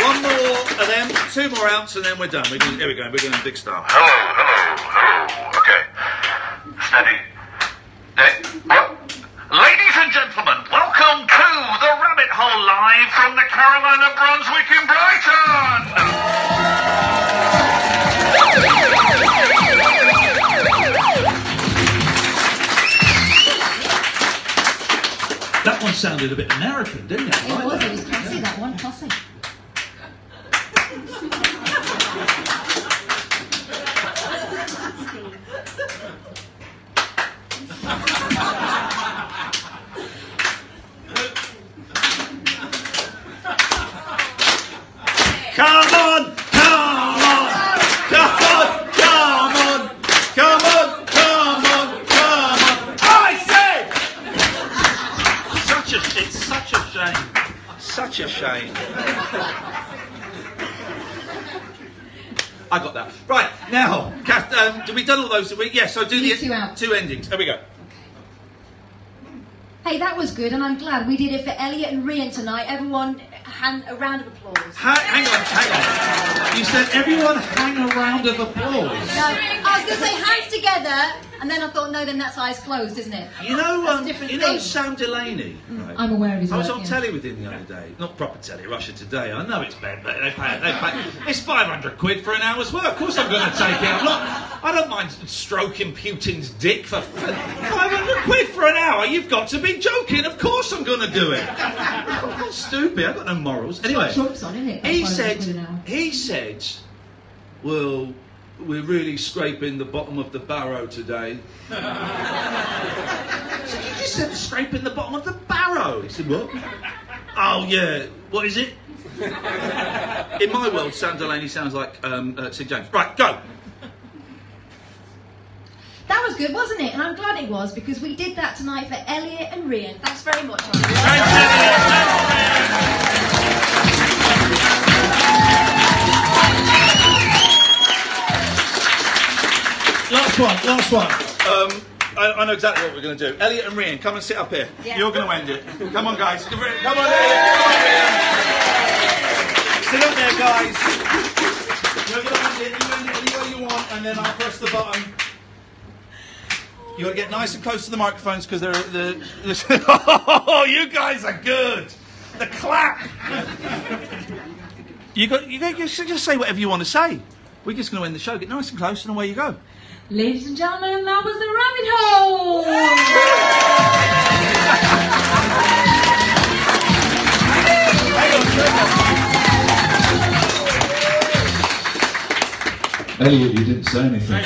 One more of them, 2 more outs, and then we're done. Here we go, we're doing a big star. Hello. Okay. Steady. Ladies and gentlemen, welcome to the Rabbit Hole live from the Carolina Brunswick in Brighton. That one sounded a bit American, didn't it? It was classy, that one, classy. Come on! I say! It's such a shame. Such a shame. I got that. Right, now, Kath, have we done all those? Yes, so do the 2 endings. There we go. Hey, that was good, and I'm glad we did it for Elliot and Iain tonight. Everyone, a round of applause. Hang on. You said everyone hang a round of applause. No, I was going to say hands together, and then I thought, no, then that's eyes closed, isn't it? You know Sam Delaney? Right? I'm aware of his work. I was on telly with him the other day. Not proper telly, Russia Today. I know it's bad, but they pay. It's £500 for an hour's work. Of course I'm going to take it. I don't mind stroking Putin's dick for £500 for an hour. You've got to be joking. Of course I'm going to do it. I'm not stupid. I've got no morals. Anyway, Trump's on, isn't it? he said, well, we're really scraping the bottom of the barrow today. So you just said scraping the bottom of the barrow. He said, what? Oh, yeah. What is it? In my world, Sam Delaney sounds like Sid James. Right, go. That was good, wasn't it? And I'm glad it was, because we did that tonight for Elliot and Iain. Thanks very much. Last one. I know exactly what we're going to do. Elliot and Iain, come and sit up here. Yeah. You're going to end it. Come on, guys. Come on, Elliot. Come on, Iain. Sit up there, guys. You're going to end it. You end it any way you want, and then I'll press the button. You got to get nice and close to the microphones because they're. Oh, you guys are good. The clap. You should just say whatever you want to say. We're just going to end the show. Get nice and close, and away you go. Ladies and gentlemen, that was the Rabbit Hole! Elliot, you didn't say anything.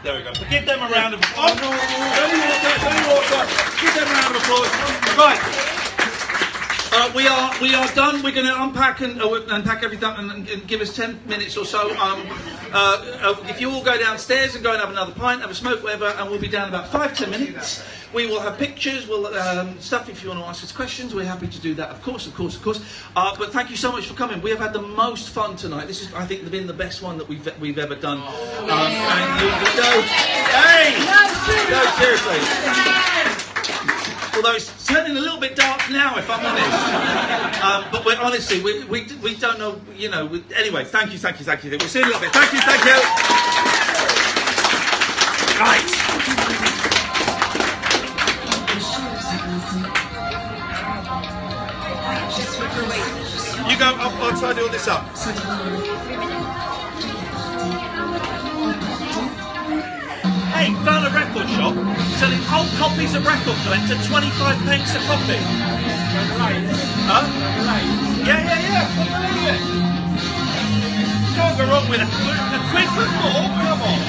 There we go. But give them a round of applause. Give them a round of applause. Right. We are done. We're going to unpack unpack everything and give us 10 minutes or so. If you all go downstairs and go and have another pint, have a smoke, whatever, and we'll be down in about 5-10 minutes. We will have pictures, stuff if you want to ask us questions. We're happy to do that, of course. But thank you so much for coming. We have had the most fun tonight. This is, I think, been the best one that we've ever done. No, seriously. Although it's turning a little bit dark now, if I'm honest. But we don't know, anyway, thank you. We'll see you in a little bit. Thank you. Right. You go, I'll tidy all this up. Hey, found a record shop selling old copies of record collector, 25 pence a copy. Huh? Yeah. Believe it. Can't go wrong with a quid for more. Come on.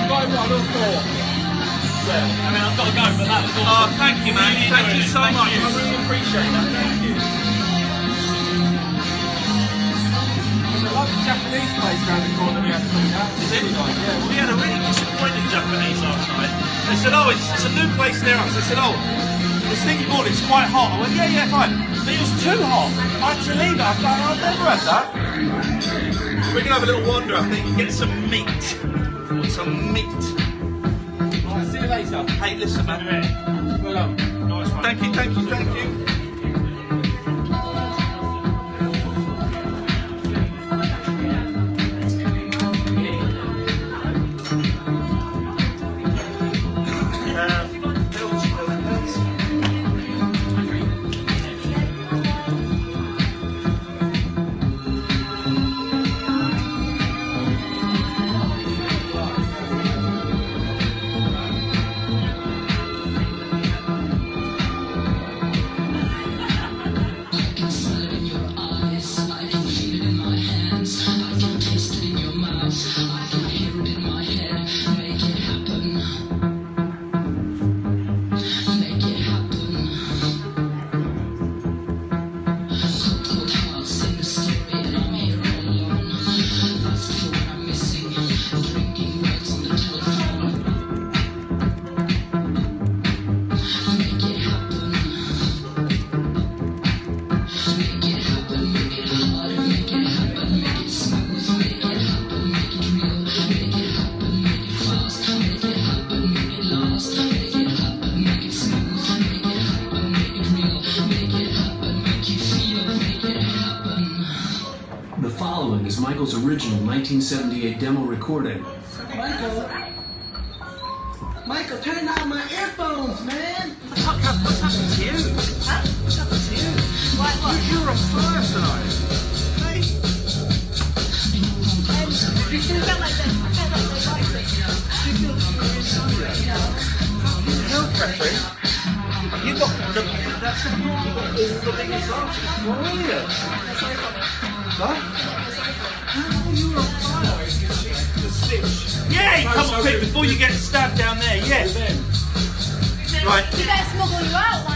Buy one or four. Well, I mean, I've got to go, but that was awesome. Oh, thank you, man. Thank you so much. I really appreciate that. Thank you. There's a lovely Japanese place around the corner we had to look at. Is it? Yeah, we had a really disappointing Japanese last night. They said, oh, it's a new place near us. They said, oh, this thing you bought, it's quite hot. I went, yeah, fine. But it was too hot. I had to leave it. I've never had that. We're going to have a little wander, I think, and get some meat. Some meat. Alright, see you later. Hey, listen, man. Well done. Nice one. Thank you. Michael's original 1978 demo recording. Michael, turn on my earphones, man. What's happened to you? Huh? What's happened to you? What? You're on fire tonight. Hey. You feel like that. I felt like they liked it. You feel No pressure. You got the that's the you got all the biggest artists. What are you? Huh? You were on fire. Yeah, come on, quick, before you get stabbed down there, yes. Right. You better smuggle you out.